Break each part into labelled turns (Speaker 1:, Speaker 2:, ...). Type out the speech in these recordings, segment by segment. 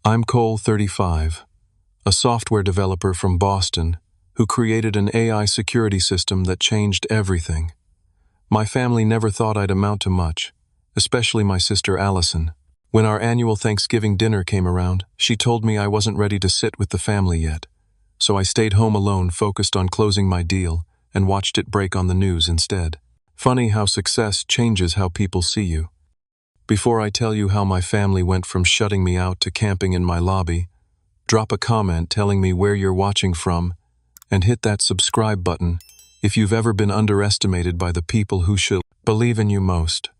Speaker 1: I'm Cole, 35, a software developer from Boston who created an AI security system that changed everything. My family never thought I'd amount to much, especially my sister Allison. When our annual Thanksgiving dinner came around, she told me I wasn't ready to sit with the family yet, so I stayed home alone, focused on closing my deal, and watched it break on the news instead. Funny how success changes how people see you. Before I tell you how my family went from shutting me out to camping in my lobby, drop a comment telling me where you're watching from, and hit that subscribe button if you've ever been underestimated by the people who should believe in you most.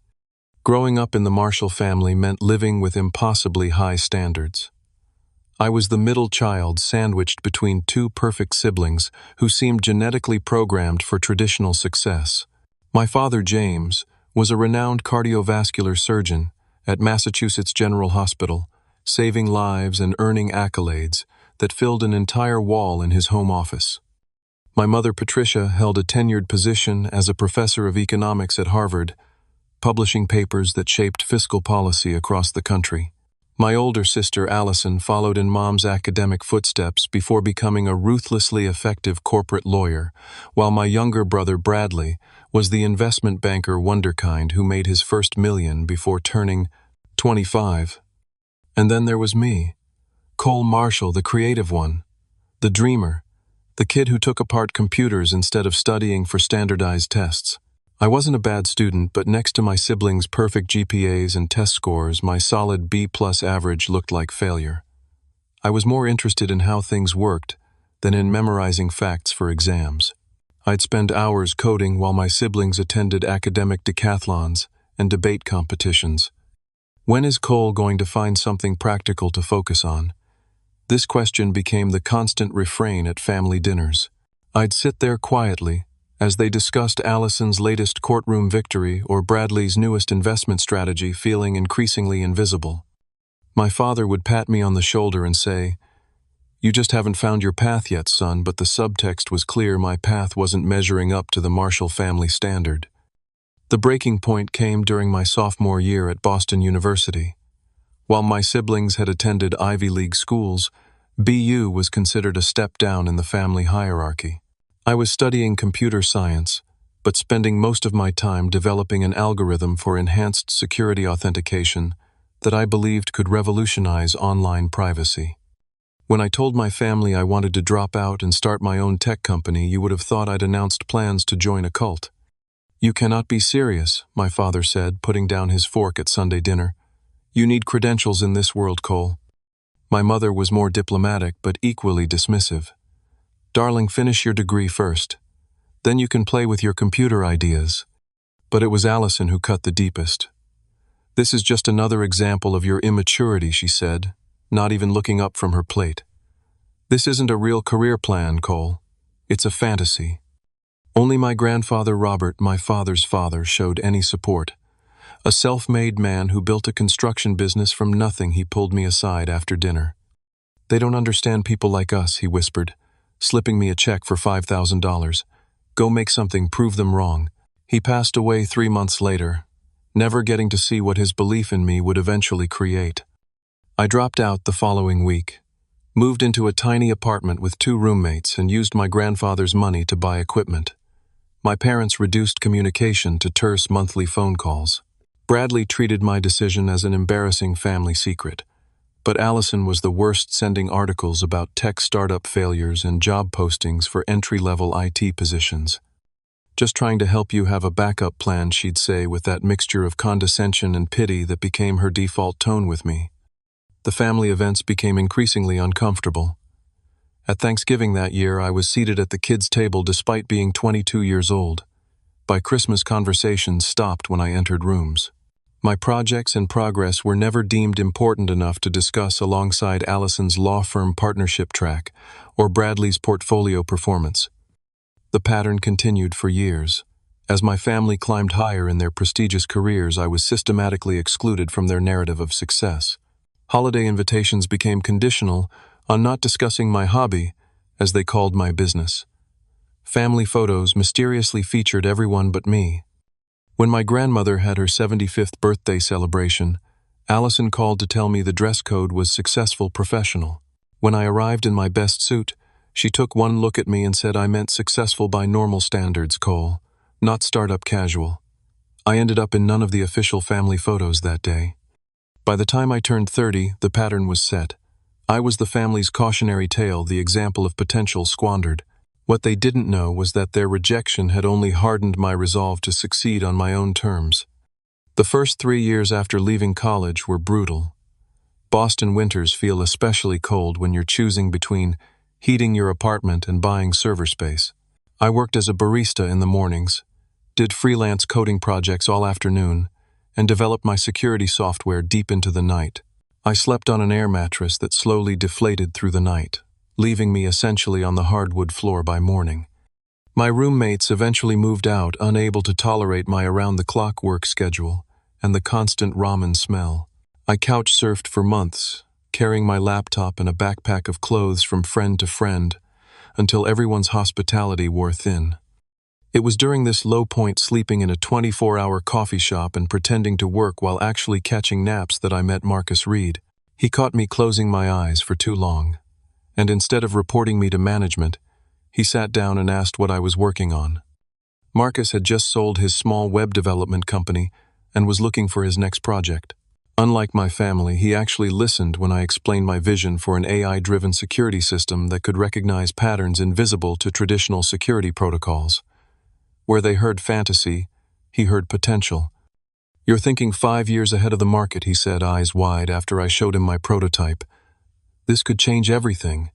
Speaker 1: Growing up in the Marshall family meant living with impossibly high standards. I was the middle child sandwiched between two perfect siblings who seemed genetically programmed for traditional success. My father, James, was a renowned cardiovascular surgeon at Massachusetts General Hospital, saving lives and earning accolades that filled an entire wall in his home office. My mother, Patricia, held a tenured position as a professor of economics at Harvard, publishing papers that shaped fiscal policy across the country. My older sister, Allison, followed in Mom's academic footsteps before becoming a ruthlessly effective corporate lawyer, while my younger brother, Bradley, was the investment banker wonderkind who made his first million before turning 25. And then there was me, Cole Marshall, the creative one, the dreamer, the kid who took apart computers instead of studying for standardized tests. I wasn't a bad student, but next to my siblings' perfect GPAs and test scores, my solid B+ average looked like failure. I was more interested in how things worked than in memorizing facts for exams. I'd spend hours coding while my siblings attended academic decathlons and debate competitions. When is Cole going to find something practical to focus on? This question became the constant refrain at family dinners. I'd sit there quietly as they discussed Allison's latest courtroom victory or Bradley's newest investment strategy, feeling increasingly invisible. My father would pat me on the shoulder and say, "You just haven't found your path yet, son," but the subtext was clear: my path wasn't measuring up to the Marshall family standard. The breaking point came during my sophomore year at Boston University. While my siblings had attended Ivy League schools, BU was considered a step down in the family hierarchy. I was studying computer science, but spending most of my time developing an algorithm for enhanced security authentication that I believed could revolutionize online privacy. When I told my family I wanted to drop out and start my own tech company, you would have thought I'd announced plans to join a cult. "You cannot be serious," my father said, putting down his fork at Sunday dinner. "You need credentials in this world, Cole." My mother was more diplomatic but equally dismissive. "Darling, finish your degree first. Then you can play with your computer ideas." But it was Allison who cut the deepest. "This is just another example of your immaturity," she said, not even looking up from her plate. "This isn't a real career plan, Cole. It's a fantasy." Only my grandfather Robert, my father's father, showed any support. A self-made man who built a construction business from nothing, he pulled me aside after dinner. "They don't understand people like us," he whispered, slipping me a check for $5,000. "Go make something, prove them wrong." He passed away 3 months later, never getting to see what his belief in me would eventually create. I dropped out the following week, moved into a tiny apartment with 2 roommates, and used my grandfather's money to buy equipment. My parents reduced communication to terse monthly phone calls. Bradley treated my decision as an embarrassing family secret, but Allison was the worst, sending articles about tech startup failures and job postings for entry-level IT positions. "Just trying to help you have a backup plan," she'd say, with that mixture of condescension and pity that became her default tone with me. The family events became increasingly uncomfortable. At Thanksgiving that year, I was seated at the kids' table despite being 22 years old. By Christmas, conversations stopped when I entered rooms. My projects and progress were never deemed important enough to discuss alongside Allison's law firm partnership track or Bradley's portfolio performance. The pattern continued for years. As my family climbed higher in their prestigious careers, I was systematically excluded from their narrative of success. Holiday invitations became conditional on not discussing my hobby, as they called my business. Family photos mysteriously featured everyone but me. When my grandmother had her 75th birthday celebration, Allison called to tell me the dress code was successful professional. When I arrived in my best suit, she took one look at me and said I meant successful by normal standards, Cole, not startup casual. I ended up in none of the official family photos that day. By the time I turned 30, the pattern was set. I was the family's cautionary tale, the example of potential squandered. What they didn't know was that their rejection had only hardened my resolve to succeed on my own terms. The first 3 years after leaving college were brutal. Boston winters feel especially cold when you're choosing between heating your apartment and buying server space. I worked as a barista in the mornings, did freelance coding projects all afternoon, and developed my security software deep into the night. I slept on an air mattress that slowly deflated through the night, leaving me essentially on the hardwood floor by morning. My roommates eventually moved out, unable to tolerate my around-the-clock work schedule and the constant ramen smell. I couch-surfed for months, carrying my laptop and a backpack of clothes from friend to friend, until everyone's hospitality wore thin. It was during this low point, sleeping in a 24-hour coffee shop and pretending to work while actually catching naps, that I met Marcus Reed. He caught me closing my eyes for too long, and instead of reporting me to management, he sat down and asked what I was working on. Marcus had just sold his small web development company and was looking for his next project. Unlike my family, he actually listened when I explained my vision for an AI-driven security system that could recognize patterns invisible to traditional security protocols. Where they heard fantasy, he heard potential. "You're thinking 5 years ahead of the market," he said, eyes wide, after I showed him my prototype. "This could change everything."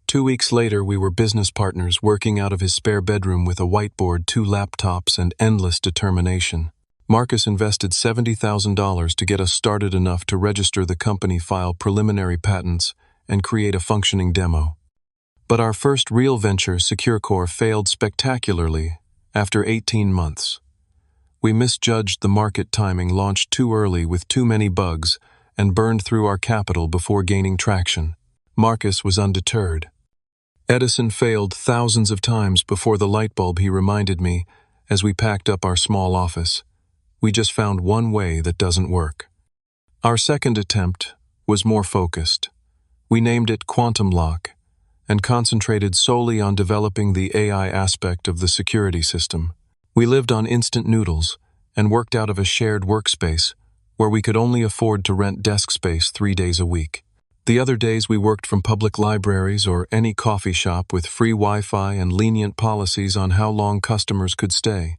Speaker 1: 2 weeks later, we were business partners, working out of his spare bedroom with a whiteboard, 2 laptops, and endless determination. Marcus invested $70,000 to get us started enough to register the company, file preliminary patents, and create a functioning demo. But our first real venture, SecureCore, failed spectacularly after 18 months. We misjudged the market timing, launched too early with too many bugs, and burned through our capital before gaining traction. Marcus was undeterred. "Edison failed thousands of times before the light bulb," he reminded me as we packed up our small office. "We just found one way that doesn't work." Our second attempt was more focused. We named it Quantum Lock and concentrated solely on developing the AI aspect of the security system. We lived on instant noodles and worked out of a shared workspace where we could only afford to rent desk space 3 days a week. The other days we worked from public libraries or any coffee shop with free Wi-Fi and lenient policies on how long customers could stay.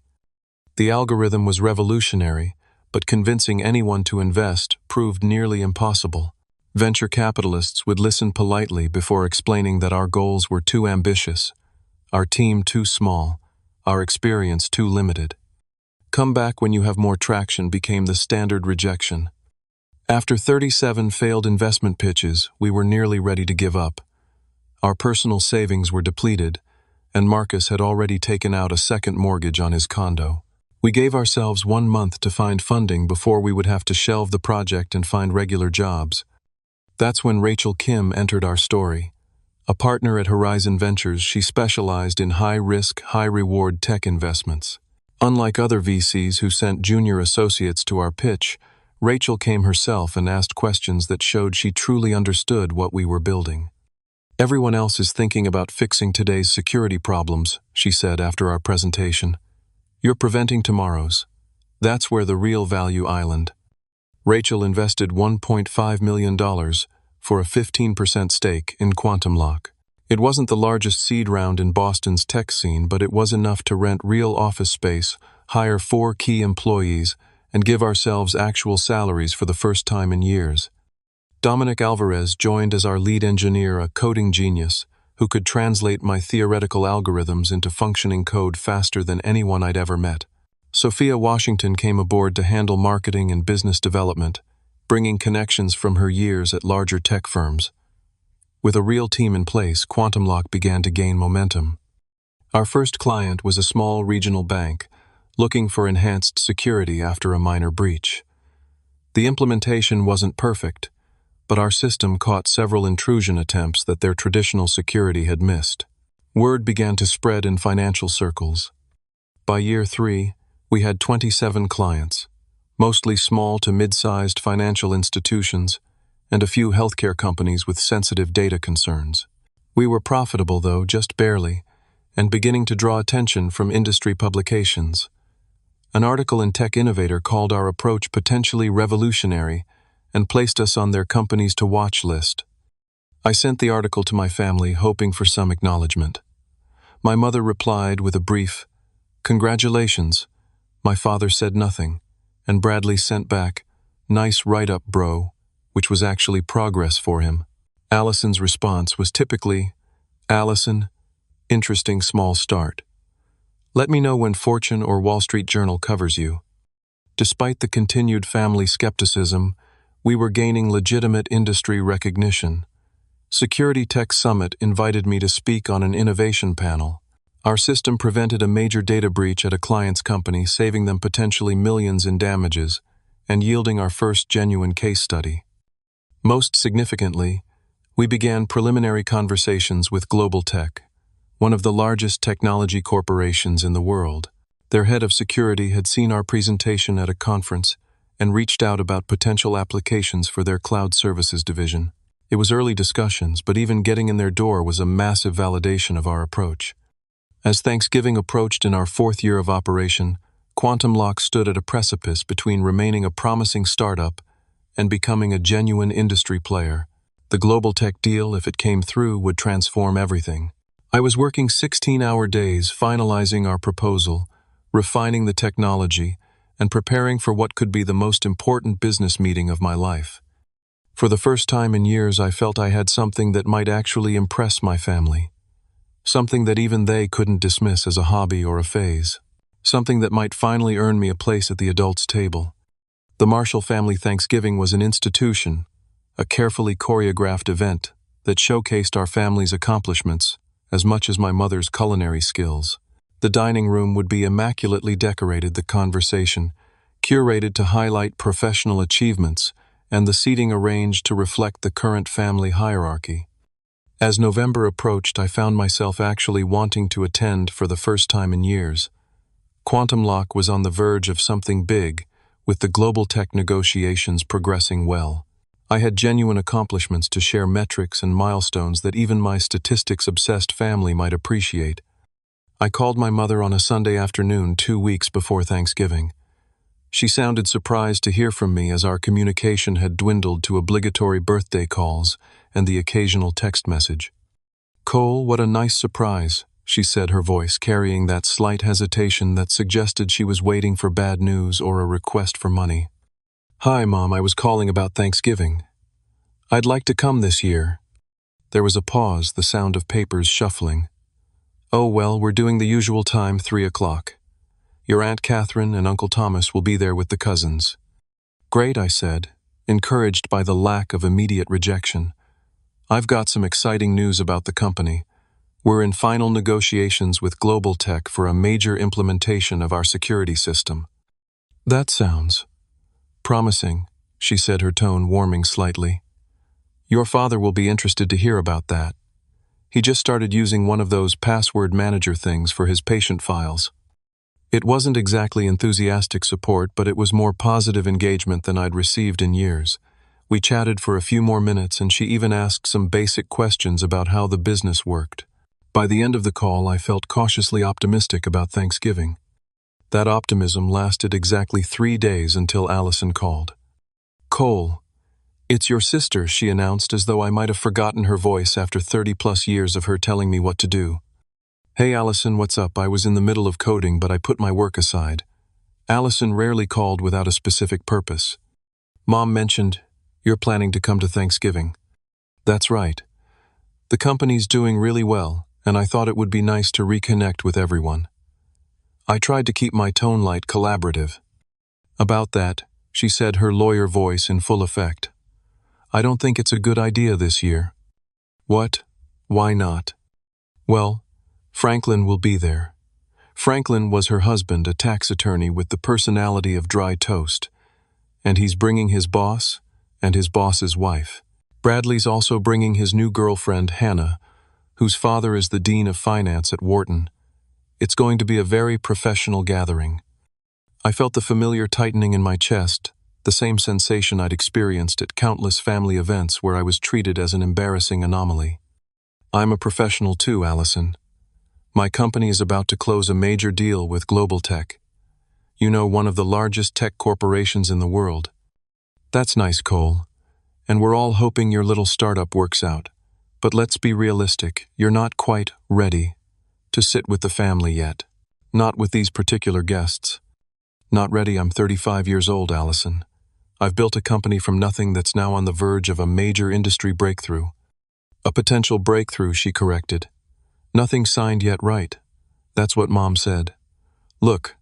Speaker 1: The algorithm was revolutionary, but convincing anyone to invest proved nearly impossible. Venture capitalists would listen politely before explaining that our goals were too ambitious, our team too small, our experience too limited. "Come back when you have more traction" became the standard rejection. After 37 failed investment pitches, we were nearly ready to give up. Our personal savings were depleted, and Marcus had already taken out a second mortgage on his condo. We gave ourselves 1 month to find funding before we would have to shelve the project and find regular jobs. That's when Rachel Kim entered our story. A partner at Horizon Ventures, she specialized in high-risk, high-reward tech investments. Unlike other VCs who sent junior associates to our pitch, Rachel came herself and asked questions that showed she truly understood what we were building. "Everyone else is thinking about fixing today's security problems," she said after our presentation. "You're preventing tomorrow's. That's where the real value island." Rachel invested $1.5 million for a 15% stake in Quantum Lock. It wasn't the largest seed round in Boston's tech scene, but it was enough to rent real office space, hire 4 key employees, and give ourselves actual salaries for the first time in years. Dominic Alvarez joined as our lead engineer, a coding genius who could translate my theoretical algorithms into functioning code faster than anyone I'd ever met. Sophia Washington came aboard to handle marketing and business development, bringing connections from her years at larger tech firms. With a real team in place, Quantum Lock began to gain momentum. Our first client was a small regional bank, looking for enhanced security after a minor breach. The implementation wasn't perfect, but our system caught several intrusion attempts that their traditional security had missed. Word began to spread in financial circles. By year 3, we had 27 clients, mostly small to mid-sized financial institutions, and a few healthcare companies with sensitive data concerns. We were profitable, though, just barely, and beginning to draw attention from industry publications. An article in Tech Innovator called our approach potentially revolutionary and placed us on their companies to watch list. I sent the article to my family, hoping for some acknowledgement. My mother replied with a brief, "Congratulations." My father said nothing, and Bradley sent back, "Nice write-up, bro," which was actually progress for him. Allison's response was typically, "Allison, interesting small start. Let me know when Fortune or Wall Street Journal covers you." Despite the continued family skepticism, we were gaining legitimate industry recognition. Security Tech Summit invited me to speak on an innovation panel. Our system prevented a major data breach at a client's company, saving them potentially millions in damages, and yielding our first genuine case study. Most significantly, we began preliminary conversations with Global Tech, one of the largest technology corporations in the world. Their head of security had seen our presentation at a conference and reached out about potential applications for their cloud services division. It was early discussions, but even getting in their door was a massive validation of our approach. As Thanksgiving approached in our 4th year of operation, Quantum Lock stood at a precipice between remaining a promising startup and becoming a genuine industry player. The Global Tech deal, if it came through, would transform everything. I was working 16-hour days finalizing our proposal, refining the technology, and preparing for what could be the most important business meeting of my life. For the first time in years, I felt I had something that might actually impress my family. Something that even they couldn't dismiss as a hobby or a phase. Something that might finally earn me a place at the adults' table. The Marshall family Thanksgiving was an institution, a carefully choreographed event that showcased our family's accomplishments as much as my mother's culinary skills. The dining room would be immaculately decorated, the conversation curated to highlight professional achievements, and the seating arranged to reflect the current family hierarchy. As November approached, I found myself actually wanting to attend for the first time in years. Quantum Lock was on the verge of something big, with the Global Tech negotiations progressing well. I had genuine accomplishments to share, metrics and milestones that even my statistics-obsessed family might appreciate. I called my mother on a Sunday afternoon 2 weeks before Thanksgiving. She sounded surprised to hear from me, as our communication had dwindled to obligatory birthday calls and the occasional text message. "Cole, what a nice surprise," she said, her voice carrying that slight hesitation that suggested she was waiting for bad news or a request for money. "Hi, Mom, I was calling about Thanksgiving. I'd like to come this year." There was a pause, the sound of papers shuffling. "Oh, well, we're doing the usual time, 3 o'clock. Your Aunt Catherine and Uncle Thomas will be there with the cousins." "Great," I said, encouraged by the lack of immediate rejection. "I've got some exciting news about the company. We're in final negotiations with Global Tech for a major implementation of our security system." "That sounds promising," she said, her tone warming slightly. "Your father will be interested to hear about that. He just started using one of those password manager things for his patient files." It wasn't exactly enthusiastic support, but it was more positive engagement than I'd received in years. We chatted for a few more minutes, and she even asked some basic questions about how the business worked. By the end of the call, I felt cautiously optimistic about Thanksgiving. That optimism lasted exactly 3 days until Allison called. "Cole, it's your sister," she announced, as though I might have forgotten her voice after 30-plus years of her telling me what to do. "Hey, Allison, what's up?" I was in the middle of coding, but I put my work aside. Allison rarely called without a specific purpose. "Mom mentioned you're planning to come to Thanksgiving." "That's right. The company's doing really well, and I thought it would be nice to reconnect with everyone." I tried to keep my tone light, collaborative. "About that," she said, her lawyer voice in full effect. "I don't think it's a good idea this year." "What? Why not?" "Well, Franklin will be there." Franklin was her husband, a tax attorney with the personality of dry toast. And he's bringing his boss and his boss's wife. Bradley's also bringing his new girlfriend, Hannah, whose father is the dean of finance at Wharton. It's going to be a very professional gathering. I felt the familiar tightening in my chest, the same sensation I'd experienced at countless family events where I was treated as an embarrassing anomaly. I'm a professional too, Allison. My company is about to close a major deal with Global Tech. You know, one of the largest tech corporations in the world. That's nice, Cole. And we're all hoping your little startup works out. But let's be realistic, you're not quite ready to sit with the family yet. Not with these particular guests. Not ready. I'm 35 years old, Allison. I've built a company from nothing that's now on the verge of a major industry breakthrough. A potential breakthrough, she corrected. Nothing signed yet, right? That's what Mom said. Look,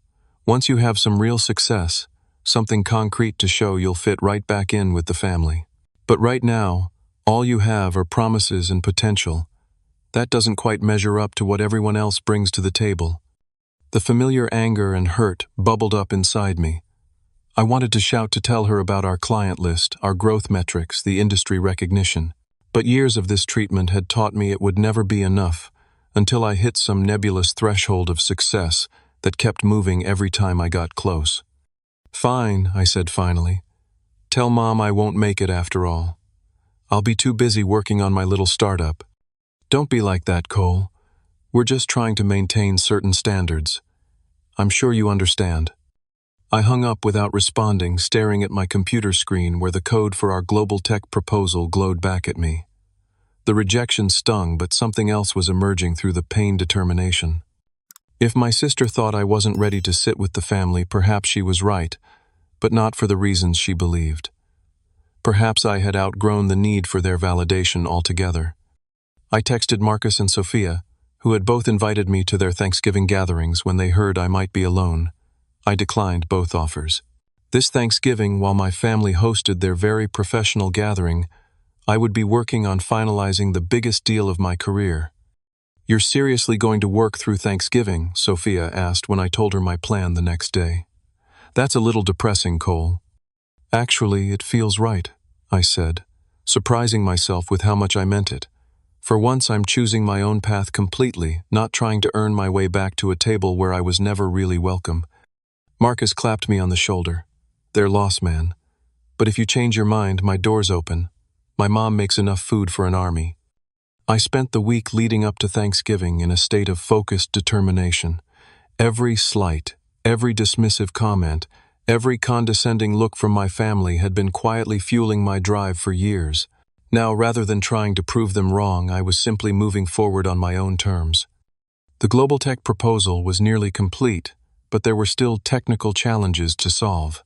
Speaker 1: once you have some real success, something concrete to show, you'll fit right back in with the family. But right now, all you have are promises and potential. That doesn't quite measure up to what everyone else brings to the table. The familiar anger and hurt bubbled up inside me. I wanted to shout to tell her about our client list, our growth metrics, the industry recognition. But years of this treatment had taught me it would never be enough, until I hit some nebulous threshold of success that kept moving every time I got close. Fine, I said finally. Tell Mom I won't make it after all. I'll be too busy working on my little startup. Don't be like that, Cole. We're just trying to maintain certain standards. I'm sure you understand. I hung up without responding, staring at my computer screen where the code for our Global Tech proposal glowed back at me. The rejection stung, but something else was emerging through the pain determination. If my sister thought I wasn't ready to sit with the family, perhaps she was right, but not for the reasons she believed. Perhaps I had outgrown the need for their validation altogether. I texted Marcus and Sophia, who had both invited me to their Thanksgiving gatherings when they heard I might be alone. I declined both offers. This Thanksgiving, while my family hosted their very professional gathering, I would be working on finalizing the biggest deal of my career. You're seriously going to work through Thanksgiving? Sophia asked when I told her my plan the next day. That's a little depressing, Cole. Actually, it feels right, I said, surprising myself with how much I meant it. For once, I'm choosing my own path completely, not trying to earn my way back to a table where I was never really welcome. Marcus clapped me on the shoulder. Their loss, man. But if you change your mind, my door's open. My mom makes enough food for an army. I spent the week leading up to Thanksgiving in a state of focused determination. Every slight, every dismissive comment, every condescending look from my family had been quietly fueling my drive for years. Now, rather than trying to prove them wrong, I was simply moving forward on my own terms. The Global Tech proposal was nearly complete, but there were still technical challenges to solve.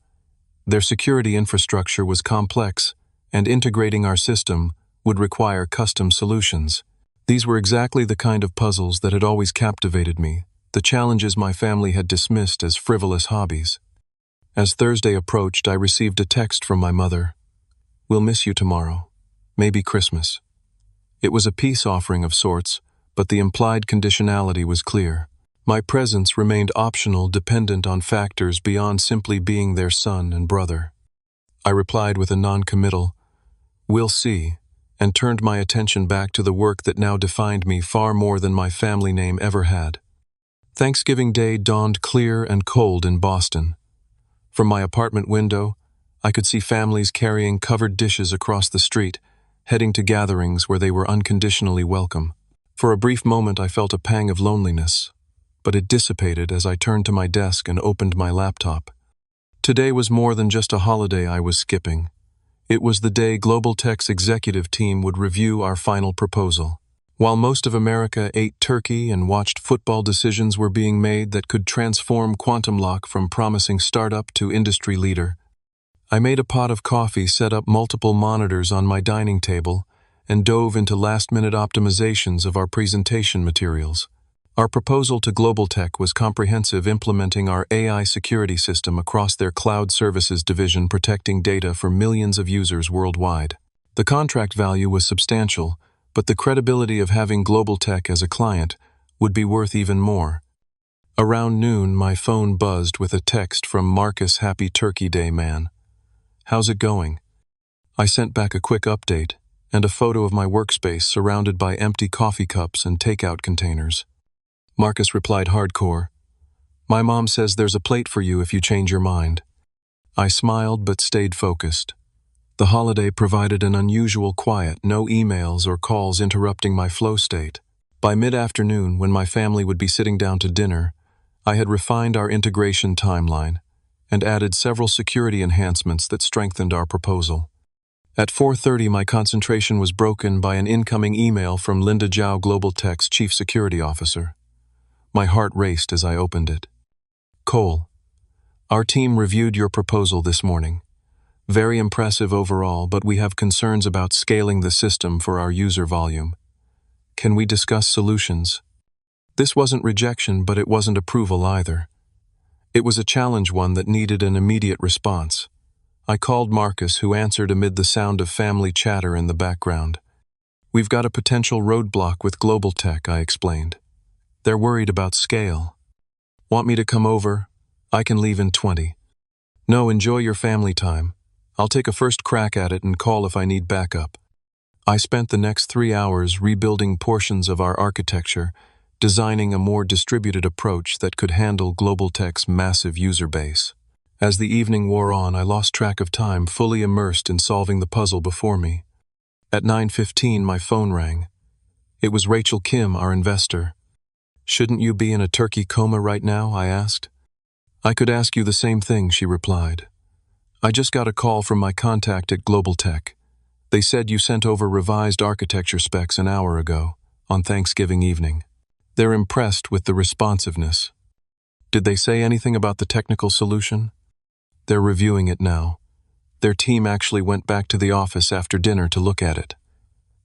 Speaker 1: Their security infrastructure was complex, and integrating our system would require custom solutions. These were exactly the kind of puzzles that had always captivated me, the challenges my family had dismissed as frivolous hobbies. As Thursday approached, I received a text from my mother. "We'll miss you tomorrow. Maybe Christmas." It was a peace offering of sorts, but the implied conditionality was clear. My presence remained optional, dependent on factors beyond simply being their son and brother. I replied with a non-committal, "We'll see," and turned my attention back to the work that now defined me far more than my family name ever had. Thanksgiving Day dawned clear and cold in Boston. From my apartment window, I could see families carrying covered dishes across the street, heading to gatherings where they were unconditionally welcome. For a brief moment I felt a pang of loneliness, but it dissipated as I turned to my desk and opened my laptop. Today was more than just a holiday I was skipping. It was the day Global Tech's executive team would review our final proposal. While most of America ate turkey and watched football, decisions were being made that could transform Quantum Lock from promising startup to industry leader. I made a pot of coffee, set up multiple monitors on my dining table, and dove into last-minute optimizations of our presentation materials. Our proposal to Global Tech was comprehensive, implementing our AI security system across their cloud services division, protecting data for millions of users worldwide. The contract value was substantial, but the credibility of having Global Tech as a client would be worth even more. Around noon, my phone buzzed with a text from Marcus. "Happy Turkey Day, man. How's it going?" I sent back a quick update and a photo of my workspace surrounded by empty coffee cups and takeout containers. Marcus replied hardcore, My mom says there's a plate for you if you change your mind. I smiled but stayed focused. The holiday provided an unusual quiet, no emails or calls interrupting my flow state. By mid-afternoon, when my family would be sitting down to dinner, I had refined our integration timeline and added several security enhancements that strengthened our proposal. At 4:30, my concentration was broken by an incoming email from Linda Zhao, Global Tech's Chief Security Officer. My heart raced as I opened it. Cole, our team reviewed your proposal this morning. Very impressive overall, but we have concerns about scaling the system for our user volume. Can we discuss solutions? This wasn't rejection, but it wasn't approval either. It was a challenge one that needed an immediate response. I called Marcus, who answered amid the sound of family chatter in the background. We've got a potential roadblock with Global Tech, I explained. They're worried about scale. Want me to come over? I can leave in 20. No, enjoy your family time. I'll take a first crack at it and call if I need backup. I spent the next 3 hours rebuilding portions of our architecture, designing a more distributed approach that could handle Global Tech's massive user base. As the evening wore on, I lost track of time, fully immersed in solving the puzzle before me. At 9:15, my phone rang. It was Rachel Kim, our investor. Shouldn't you be in a turkey coma right now? I asked. I could ask you the same thing, she replied. I just got a call from my contact at Global Tech. They said you sent over revised architecture specs an hour ago, on Thanksgiving evening. They're impressed with the responsiveness. Did they say anything about the technical solution? They're reviewing it now. Their team actually went back to the office after dinner to look at it.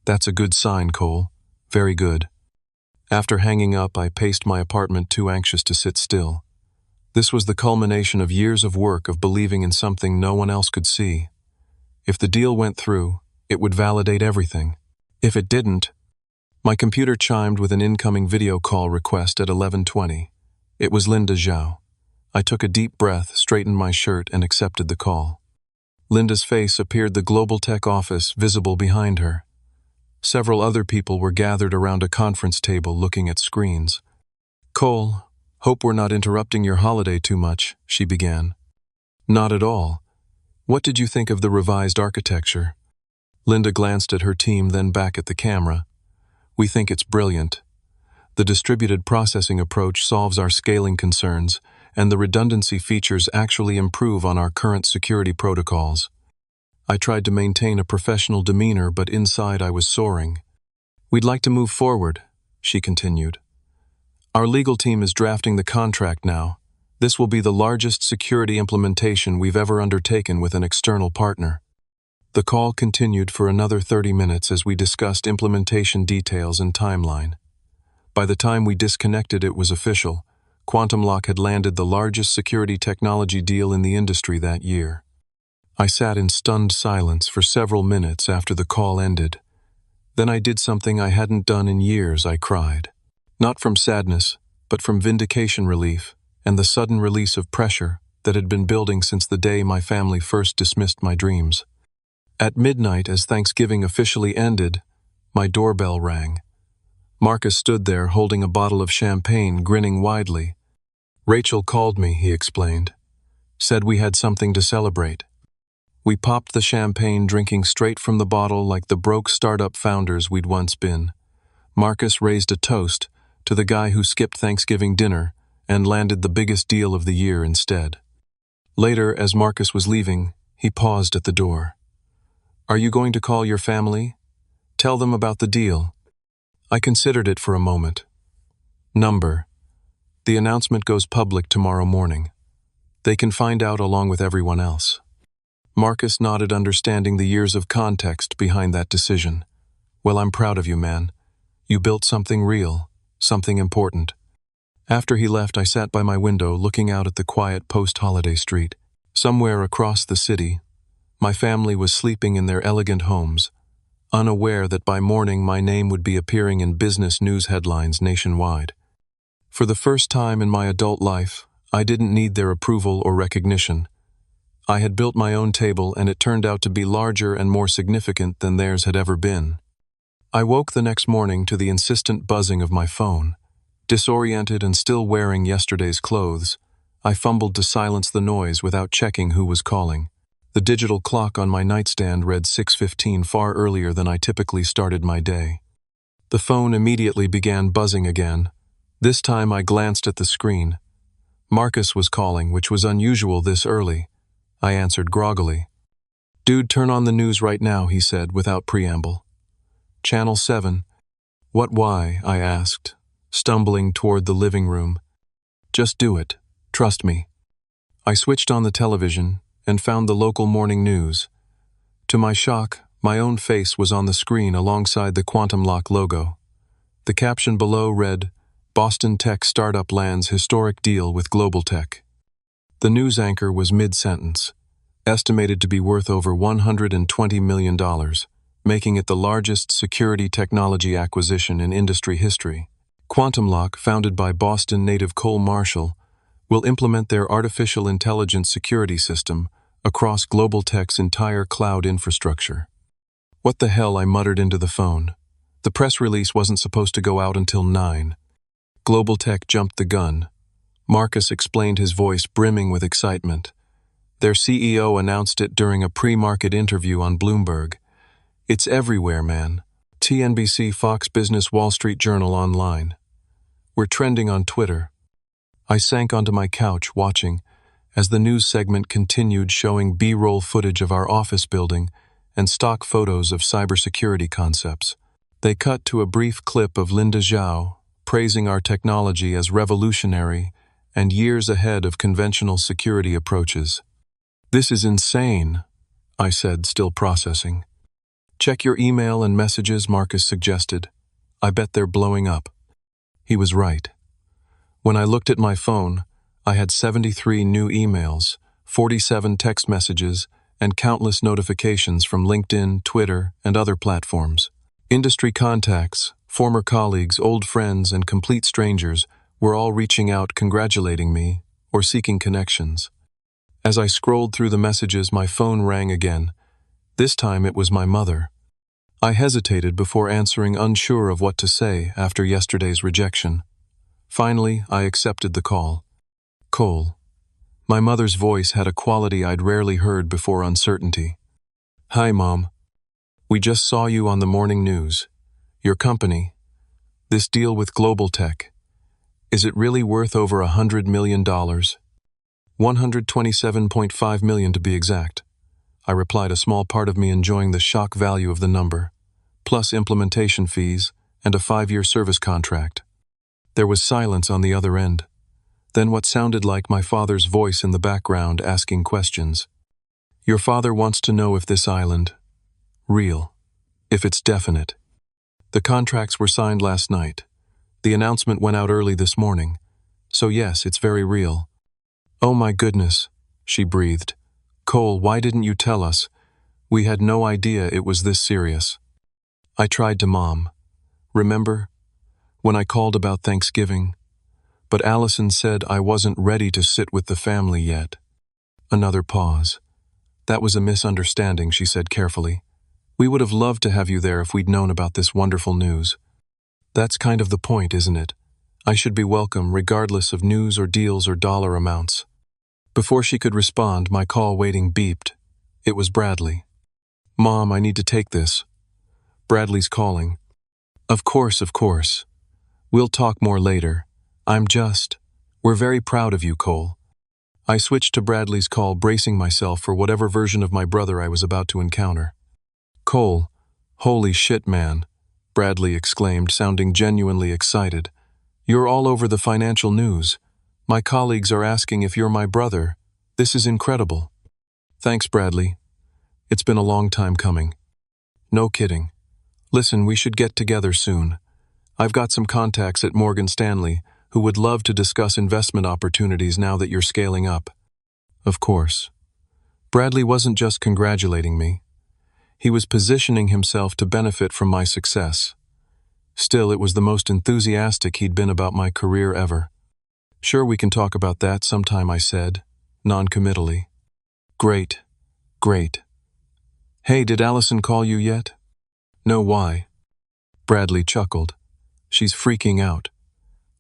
Speaker 1: That's a good sign, Cole. Very good. After hanging up, I paced my apartment, too anxious to sit still. This was the culmination of years of work of believing in something no one else could see. If the deal went through, it would validate everything. If it didn't, my computer chimed with an incoming video call request at 11:20. It was Linda Zhao. I took a deep breath, straightened my shirt, and accepted the call. Linda's face appeared the Global Tech office, visible behind her. Several other people were gathered around a conference table looking at screens. Cole, hope we're not interrupting your holiday too much, she began. Not at all. What did you think of the revised architecture? Linda glanced at her team, then back at the camera. We think it's brilliant. The distributed processing approach solves our scaling concerns, and the redundancy features actually improve on our current security protocols. I tried to maintain a professional demeanor, but inside I was soaring. We'd like to move forward, she continued. Our legal team is drafting the contract now. This will be the largest security implementation we've ever undertaken with an external partner. The call continued for another 30 minutes as we discussed implementation details and timeline. By the time we disconnected, it was official. Quantum Lock had landed the largest security technology deal in the industry that year. I sat in stunned silence for several minutes after the call ended. Then I did something I hadn't done in years. I cried. Not from sadness, but from vindication relief and the sudden release of pressure that had been building since the day my family first dismissed my dreams. At midnight, as Thanksgiving officially ended, my doorbell rang. Marcus stood there holding a bottle of champagne, grinning widely. Rachel called me, he explained. Said we had something to celebrate. We popped the champagne, drinking straight from the bottle like the broke startup founders we'd once been. Marcus raised a toast to the guy who skipped Thanksgiving dinner and landed the biggest deal of the year instead. Later, as Marcus was leaving, he paused at the door. Are you going to call your family? Tell them about the deal. I considered it for a moment. Number. The announcement goes public tomorrow morning. They can find out along with everyone else. Marcus nodded, understanding the years of context behind that decision. Well, I'm proud of you, man. You built something real, something important. After he left, I sat by my window looking out at the quiet post-holiday street. Somewhere across the city, my family was sleeping in their elegant homes, unaware that by morning my name would be appearing in business news headlines nationwide. For the first time in my adult life, I didn't need their approval or recognition. I had built my own table, and it turned out to be larger and more significant than theirs had ever been. I woke the next morning to the insistent buzzing of my phone. Disoriented and still wearing yesterday's clothes, I fumbled to silence the noise without checking who was calling. The digital clock on my nightstand read 6:15 far earlier than I typically started my day. The phone immediately began buzzing again. This time I glanced at the screen. Marcus was calling, which was unusual this early. I answered groggily. "Dude, turn on the news right now," he said without preamble. "Channel 7. "What, why?" I asked, stumbling toward the living room. "Just do it. Trust me." I switched on the television and found the local morning news. To my shock, my own face was on the screen alongside the Quantum Lock logo. The caption below read, "Boston Tech Startup Lands Historic Deal with Global Tech." The news anchor was mid-sentence, estimated to be worth over $120 million, making it the largest security technology acquisition in industry history. Quantum Lock, founded by Boston native Cole Marshall, will implement their artificial intelligence security system across Global Tech's entire cloud infrastructure. "What the hell?" I muttered into the phone. The press release wasn't supposed to go out until 9. Global Tech jumped the gun. Marcus explained, his voice brimming with excitement. Their CEO announced it during a pre-market interview on Bloomberg. "It's everywhere, man. TNBC, Fox Business, Wall Street Journal, online. We're trending on Twitter." I sank onto my couch watching as the news segment continued, showing B-roll footage of our office building and stock photos of cybersecurity concepts. They cut to a brief clip of Linda Zhao praising our technology as revolutionary and years ahead of conventional security approaches. "This is insane," I said, still processing. "Check your email and messages," Marcus suggested. "I bet they're blowing up." He was right. When I looked at my phone, I had 73 new emails, 47 text messages, and countless notifications from LinkedIn, Twitter, and other platforms. Industry contacts, former colleagues, old friends, and complete strangers were all reaching out, congratulating me, or seeking connections. As I scrolled through the messages, my phone rang again. This time it was my mother. I hesitated before answering, unsure of what to say after yesterday's rejection. Finally, I accepted the call. "Cole." My mother's voice had a quality I'd rarely heard before: uncertainty. "Hi, Mom. We just saw you on the morning news. Your company, this deal with Global Tech. Is it really worth over $100 million? $127.5 million to be exact," I replied, a small part of me enjoying the shock value of the number, plus implementation fees and a 5-year service contract. There was silence on the other end. Then what sounded like my father's voice in the background asking questions. "Your father wants to know if this island, real, if it's definite." The contracts were signed last night. The announcement went out early this morning. So yes, it's very real. "Oh my goodness," she breathed. "Cole, why didn't you tell us? We had no idea it was this serious." I tried to, Mom. "Remember when I called about Thanksgiving? But Allison said I wasn't ready to sit with the family yet." Another pause. "That was a misunderstanding," she said carefully. "We would have loved to have you there if we'd known about this wonderful news." That's kind of the point, isn't it? I should be welcome regardless of news or deals or dollar amounts. Before she could respond, my call waiting beeped. It was Bradley. "Mom, I need to take this. Bradley's calling." Of course. We'll talk more later. We're very proud of you, Cole." I switched to Bradley's call, bracing myself for whatever version of my brother I was about to encounter. "Cole, holy shit, man," Bradley exclaimed, sounding genuinely excited. "You're all over the financial news. My colleagues are asking if you're my brother. This is incredible." "Thanks, Bradley. It's been a long time coming." "No kidding. Listen, we should get together soon. I've got some contacts at Morgan Stanley who would love to discuss investment opportunities now that you're scaling up." Of course. Bradley wasn't just congratulating me. He was positioning himself to benefit from my success. Still, it was the most enthusiastic he'd been about my career ever. "Sure, we can talk about that sometime," I said, non-committally. Great. "Hey, did Allison call you yet?" "No, why?" Bradley chuckled. "She's freaking out.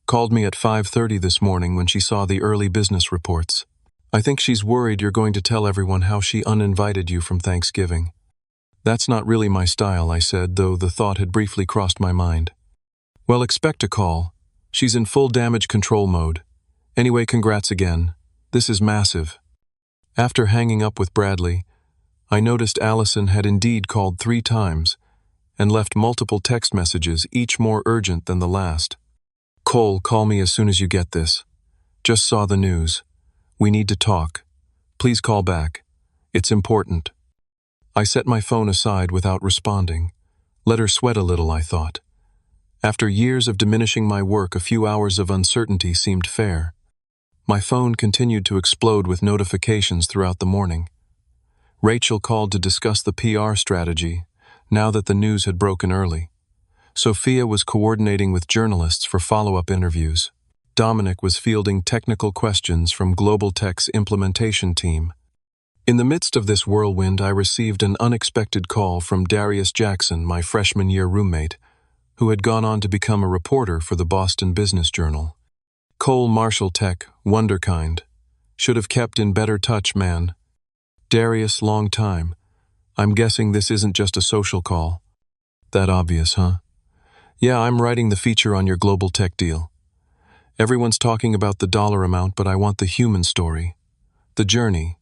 Speaker 1: Called me at 5:30 this morning when she saw the early business reports. I think she's worried you're going to tell everyone how she uninvited you from Thanksgiving. That's not really my style, I said, though the thought had briefly crossed my mind. Well, expect a call. She's in full damage control mode. Anyway, congrats again. This is massive. After hanging up with Bradley, I noticed Allison had indeed called 3 times and left multiple text messages, each more urgent than the last. Cole, call me as soon as you get this. Just saw the news. We need to talk. Please call back. It's important. I set my phone aside without responding. Let her sweat a little, I thought. After years of diminishing my work, a few hours of uncertainty seemed fair. My phone continued to explode with notifications throughout the morning. Rachel called to discuss the PR strategy, now that the news had broken early. Sophia was coordinating with journalists for follow-up interviews. Dominic was fielding technical questions from Global Tech's implementation team. In the midst of this whirlwind, I received an unexpected call from Darius Jackson, my freshman year roommate, who had gone on to become a reporter for the Boston Business Journal. Cole, Marshall Tech, wonderkind. Should have kept in better touch, man. Darius, long time. I'm guessing this isn't just a social call. That obvious, huh? Yeah, I'm writing the feature on your Global Tech deal. Everyone's talking about the dollar amount, but I want the human story. The journey.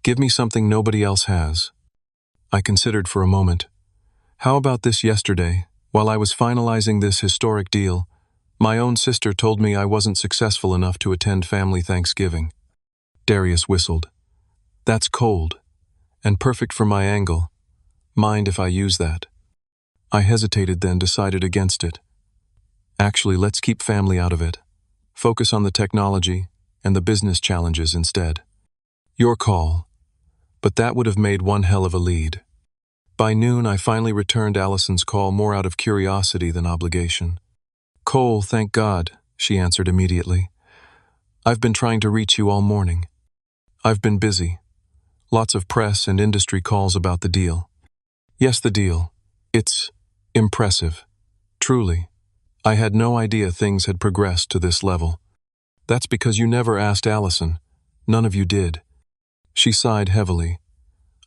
Speaker 1: Give me something nobody else has. I considered for a moment. How about this yesterday, while I was finalizing this historic deal, my own sister told me I wasn't successful enough to attend family Thanksgiving. Darius whistled. That's cold, and perfect for my angle. Mind if I use that? I hesitated, then decided against it. Actually, let's keep family out of it. Focus on the technology and the business challenges instead. Your call. But that would have made one hell of a lead. By noon, I finally returned Allison's call more out of curiosity than obligation. Cole, thank God, she answered immediately. I've been trying to reach you all morning. I've been busy. Lots of press and industry calls about the deal. Yes, the deal. It's impressive. Truly. I had no idea things had progressed to this level. That's because you never asked Allison. None of you did. She sighed heavily.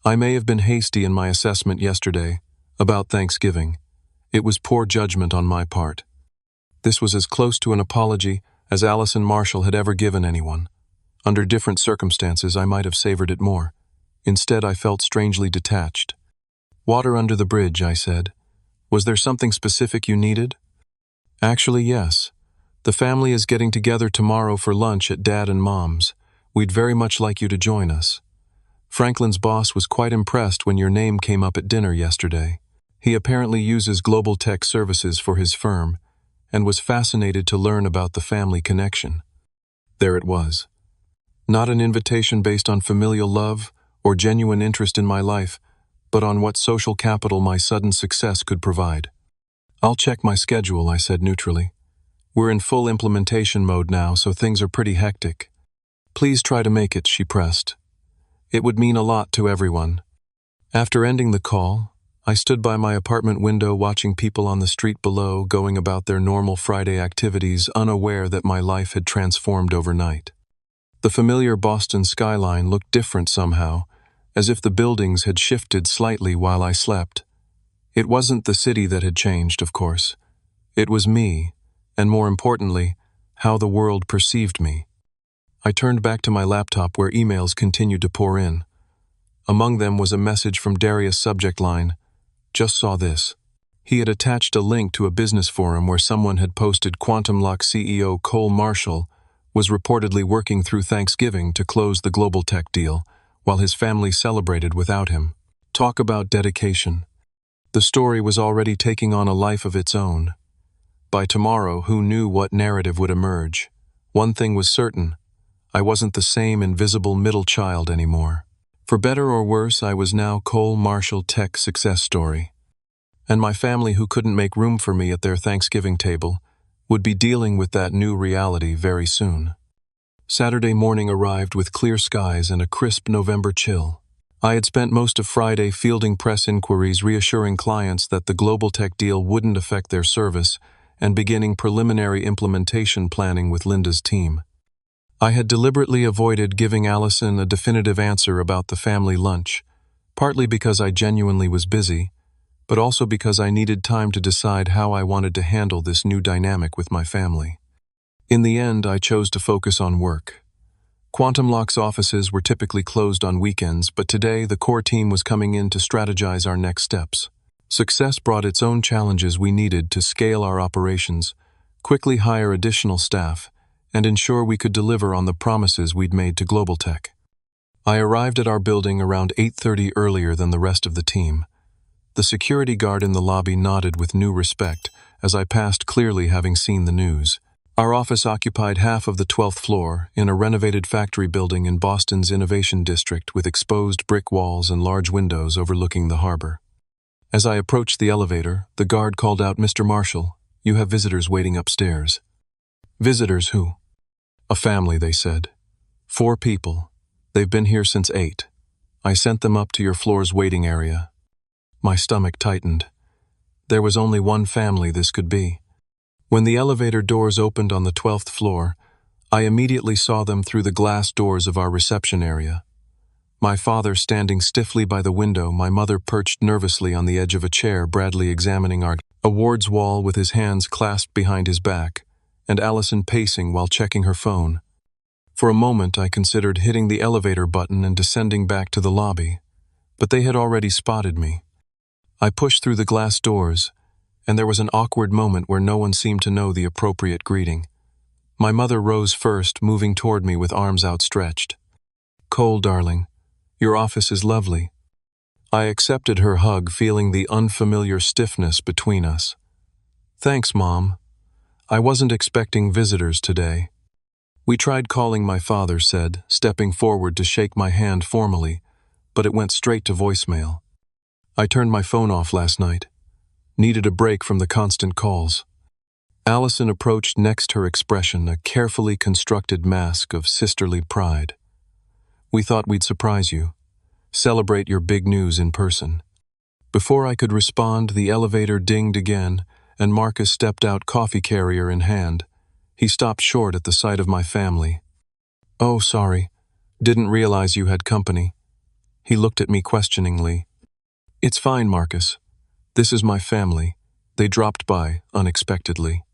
Speaker 1: I may have been hasty in my assessment yesterday about Thanksgiving. It was poor judgment on my part. This was as close to an apology as Allison Marshall had ever given anyone. Under different circumstances, I might have savored it more. Instead, I felt strangely detached. Water under the bridge, I said. Was there something specific you needed? Actually, yes. The family is getting together tomorrow for lunch at Dad and Mom's. We'd very much like you to join us. Franklin's boss was quite impressed when your name came up at dinner yesterday. He apparently uses Global Tech services for his firm and was fascinated to learn about the family connection. There it was. Not an invitation based on familial love or genuine interest in my life, but on what social capital my sudden success could provide. I'll check my schedule, I said neutrally. We're in full implementation mode now, so things are pretty hectic. Please try to make it, she pressed. It would mean a lot to everyone. After ending the call, I stood by my apartment window watching people on the street below going about their normal Friday activities, unaware that my life had transformed overnight. The familiar Boston skyline looked different somehow, as if the buildings had shifted slightly while I slept. It wasn't the city that had changed, of course. It was me, and more importantly, how the world perceived me. I turned back to my laptop where emails continued to pour in. Among them was a message from Darius' subject line, "Just saw this." He had attached a link to a business forum where someone had posted Quantum Lock CEO Cole Marshall was reportedly working through Thanksgiving to close the Global Tech deal, while his family celebrated without him. Talk about dedication. The story was already taking on a life of its own. By tomorrow, who knew what narrative would emerge? One thing was certain. I wasn't the same invisible middle child anymore. For better or worse, I was now Cole Marshall Tech success story. And my family, who couldn't make room for me at their Thanksgiving table, would be dealing with that new reality very soon. Saturday morning arrived with clear skies and a crisp November chill. I had spent most of Friday fielding press inquiries, reassuring clients that the Global Tech deal wouldn't affect their service and beginning preliminary implementation planning with Linda's team. I had deliberately avoided giving Allison a definitive answer about the family lunch, partly because I genuinely was busy, but also because I needed time to decide how I wanted to handle this new dynamic with my family. In the end, I chose to focus on work. Quantum Lock's offices were typically closed on weekends, but today the core team was coming in to strategize our next steps. Success brought its own challenges. We needed to scale our operations, quickly hire additional staff, and ensure we could deliver on the promises we'd made to Global Tech. I arrived at our building around 8:30 earlier than the rest of the team. The security guard in the lobby nodded with new respect as I passed, clearly having seen the news. Our office occupied half of the 12th floor in a renovated factory building in Boston's Innovation District with exposed brick walls and large windows overlooking the harbor. As I approached the elevator, the guard called out, "Mr. Marshall, you have visitors waiting upstairs." "Visitors who?" "A family," they said. "4 people. They've been here since 8. I sent them up to your floor's waiting area." My stomach tightened. There was only one family this could be. When the elevator doors opened on the 12th floor, I immediately saw them through the glass doors of our reception area. My father standing stiffly by the window, my mother perched nervously on the edge of a chair, Bradley examining our awards wall with his hands clasped behind his back, and Allison pacing while checking her phone. For a moment I considered hitting the elevator button and descending back to the lobby, but they had already spotted me. I pushed through the glass doors, and there was an awkward moment where no one seemed to know the appropriate greeting. My mother rose first, moving toward me with arms outstretched. "Cole, darling, your office is lovely." I accepted her hug, feeling the unfamiliar stiffness between us. "Thanks, Mom. I wasn't expecting visitors today." "We tried calling," my father said, stepping forward to shake my hand formally, but it went straight to voicemail. "I turned my phone off last night. Needed a break from the constant calls." Allison approached next, her expression a carefully constructed mask of sisterly pride. "We thought we'd surprise you. Celebrate your big news in person." Before I could respond, the elevator dinged again, and Marcus stepped out, coffee carrier in hand. He stopped short at the sight of my family. "Oh, sorry. Didn't realize you had company." He looked at me questioningly. "It's fine, Marcus. This is my family. They dropped by unexpectedly."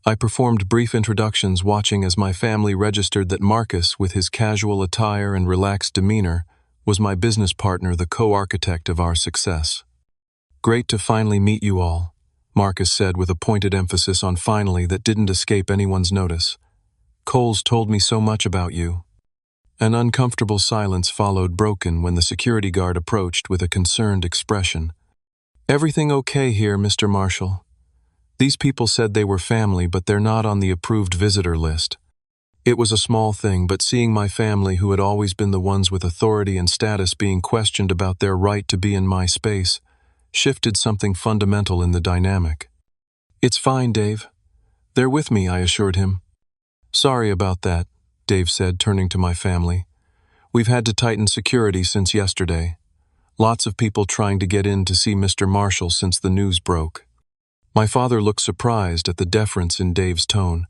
Speaker 1: I performed brief introductions, watching as my family registered that Marcus, with his casual attire and relaxed demeanor, was my business partner, the co-architect of our success. "Great to finally meet you all," Marcus said with a pointed emphasis on finally that didn't escape anyone's notice. "Cole's told me so much about you." An uncomfortable silence followed, broken when the security guard approached with a concerned expression. "Everything okay here, Mr. Marshall? These people said they were family, but they're not on the approved visitor list." It was a small thing, but seeing my family, who had always been the ones with authority and status, being questioned about their right to be in my space, shifted something fundamental in the dynamic. "It's fine, Dave. They're with me," I assured him. "Sorry about that," Dave said, turning to my family. "We've had to tighten security since yesterday. Lots of people trying to get in to see Mr. Marshall since the news broke." My father looked surprised at the deference in Dave's tone.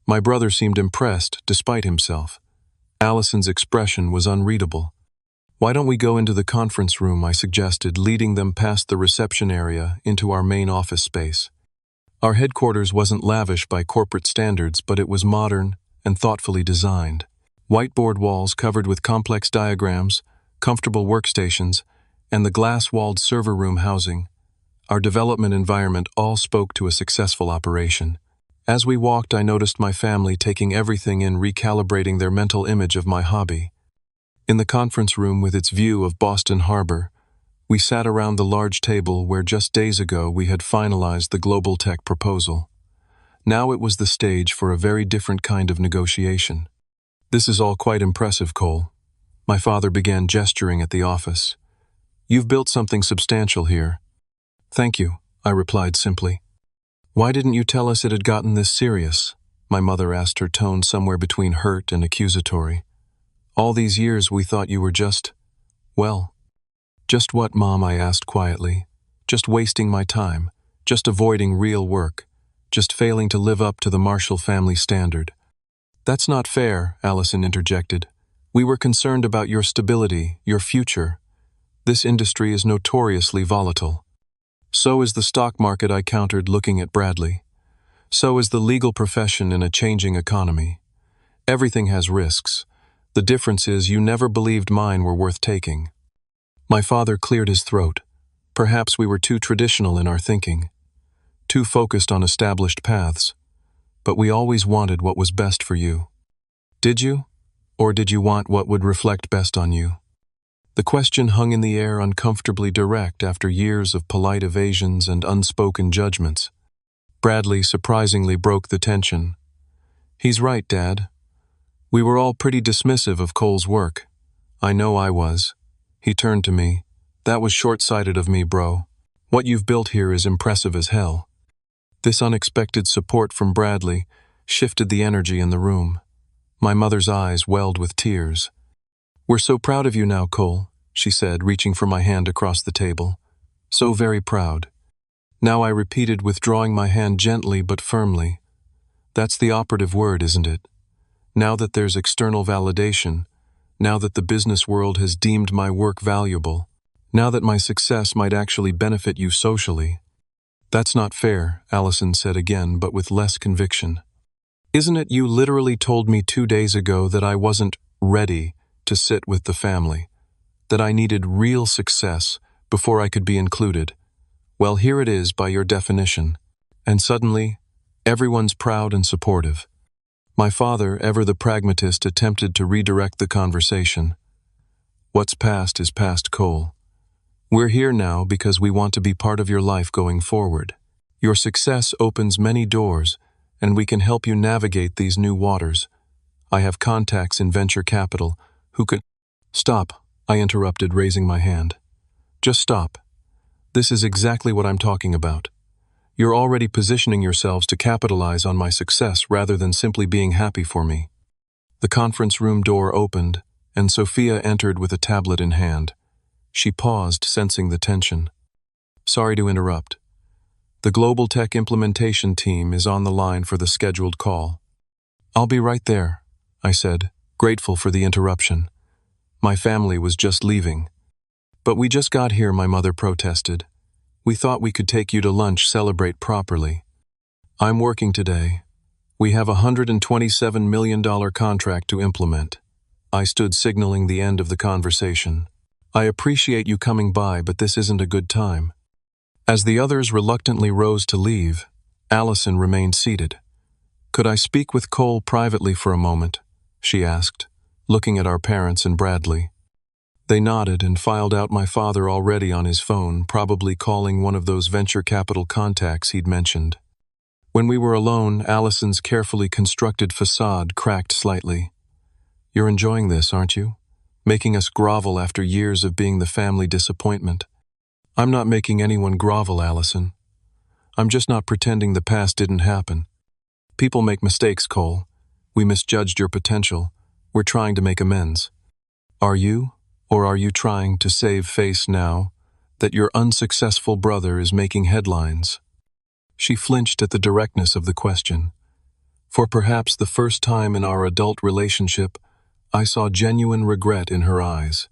Speaker 1: My brother seemed impressed, despite himself. Allison's expression was unreadable. "Why don't we go into the conference room?" I suggested, leading them past the reception area into our main office space. Our headquarters wasn't lavish by corporate standards, but it was modern and thoughtfully designed. Whiteboard walls covered with complex diagrams, comfortable workstations, and the glass-walled server room housing. Our development environment all spoke to a successful operation. As we walked, I noticed my family taking everything in, recalibrating their mental image of my hobby. In the conference room with its view of Boston Harbor, we sat around the large table where just days ago we had finalized the Global Tech proposal. Now it was the stage for a very different kind of negotiation. "This is all quite impressive, Cole." My father began gesturing at the office. "You've built something substantial here." "Thank you," I replied simply. "Why didn't you tell us it had gotten this serious?" my mother asked, her tone somewhere between hurt and accusatory. "All these years we thought you were just, well." "Just what, Mom?" I asked quietly. "Just wasting my time, just avoiding real work. just failing to live up to the Marshall family standard. That's not fair, Allison interjected. We were concerned about your stability, your future. This industry is notoriously volatile. So is the stock market, I countered, looking at Bradley. So is the legal profession in a changing economy. Everything has risks. The difference is you never believed mine were worth taking. My father cleared his throat. Perhaps we were too traditional in our thinking, too focused on established paths. But we always wanted what was best for you. Did you? Or did you want what would reflect best on you? The question hung in the air, uncomfortably direct after years of polite evasions and unspoken judgments. Bradley surprisingly broke the tension. He's right, Dad. We were all pretty dismissive of Cole's work. I know I was. He turned to me. That was short-sighted of me, bro. What you've built here is impressive as hell. This unexpected support from Bradley shifted the energy in the room. My mother's eyes welled with tears. We're so proud of you now, Cole, she said, reaching for my hand across the table. So very proud. Now I repeated, withdrawing my hand gently but firmly. That's the operative word, isn't it? Now that there's external validation, now that the business world has deemed my work valuable, now that my success might actually benefit you socially. That's not fair, Allison said again, but with less conviction. Isn't it you literally told me 2 days ago that I wasn't ready to sit with the family, that I needed real success before I could be included? Well, here it is by your definition. And suddenly, everyone's proud and supportive. My father, ever the pragmatist, attempted to redirect the conversation. What's past is past, Cole. We're here now because we want to be part of your life going forward. Your success opens many doors, and we can help you navigate these new waters. I have contacts in venture capital who could— Stop, I interrupted, raising my hand. Just stop. This is exactly what I'm talking about. You're already positioning yourselves to capitalize on my success rather than simply being happy for me. The conference room door opened, and Sophia entered with a tablet in hand. She paused, sensing the tension. Sorry to interrupt. The Global Tech Implementation team is on the line for the scheduled call. I'll be right there, I said, grateful for the interruption. My family was just leaving. But we just got here, my mother protested. We thought we could take you to lunch, celebrate properly. I'm working today. We have a $127 million contract to implement. I stood, signaling the end of the conversation. I appreciate you coming by, but this isn't a good time. As the others reluctantly rose to leave, Allison remained seated. Could I speak with Cole privately for a moment? She asked, looking at our parents and Bradley. They nodded and filed out, my father already on his phone, probably calling one of those venture capital contacts he'd mentioned. When we were alone, Allison's carefully constructed facade cracked slightly. You're enjoying this, aren't you? Making us grovel after years of being the family disappointment. I'm not making anyone grovel, Allison. I'm just not pretending the past didn't happen. People make mistakes, Cole. We misjudged your potential. We're trying to make amends. Are you? Or are you trying to save face now that your unsuccessful brother is making headlines? She flinched at the directness of the question. For perhaps the first time in our adult relationship, I saw genuine regret in her eyes.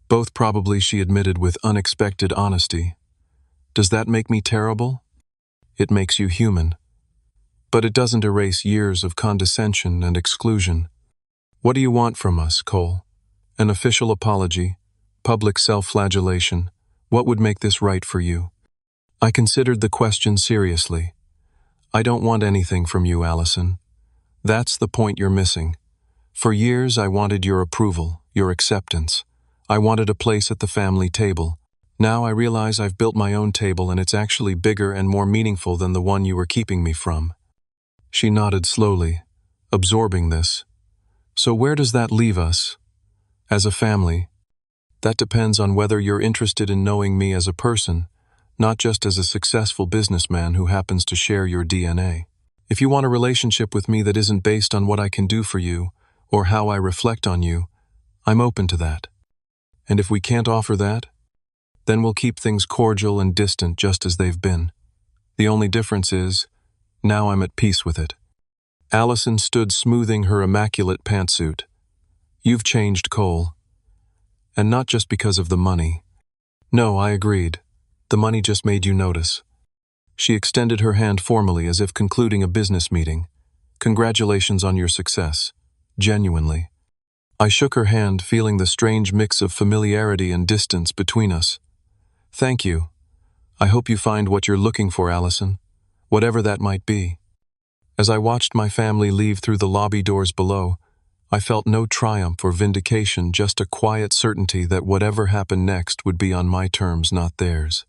Speaker 1: Both probably, she admitted with unexpected honesty. Does that make me terrible? It makes you human. But it doesn't erase years of condescension and exclusion. What do you want from us, Cole? An official apology? Public self-flagellation? What would make this right for you? I considered the question seriously. I don't want anything from you, Allison. That's the point you're missing. For years I wanted your approval, your acceptance. I wanted a place at the family table. Now I realize I've built my own table, and it's actually bigger and more meaningful than the one you were keeping me from. She nodded slowly, absorbing this. So where does that leave us? As a family? That depends on whether you're interested in knowing me as a person, not just as a successful businessman who happens to share your DNA. If you want a relationship with me that isn't based on what I can do for you or how I reflect on you, I'm open to that. And if we can't offer that, then we'll keep things cordial and distant just as they've been. The only difference is, Now I'm at peace with it. Allison stood smoothing her immaculate pantsuit. You've changed, Cole. And not just because of the money. No, I agreed. The money just made you notice. She extended her hand formally as if concluding a business meeting. Congratulations on your success. Genuinely. I shook her hand, feeling the strange mix of familiarity and distance between us. Thank you. I hope you find what you're looking for, Allison, whatever that might be. As I watched my family leave through the lobby doors below, I felt no triumph or vindication, just a quiet certainty that whatever happened next would be on my terms, not theirs.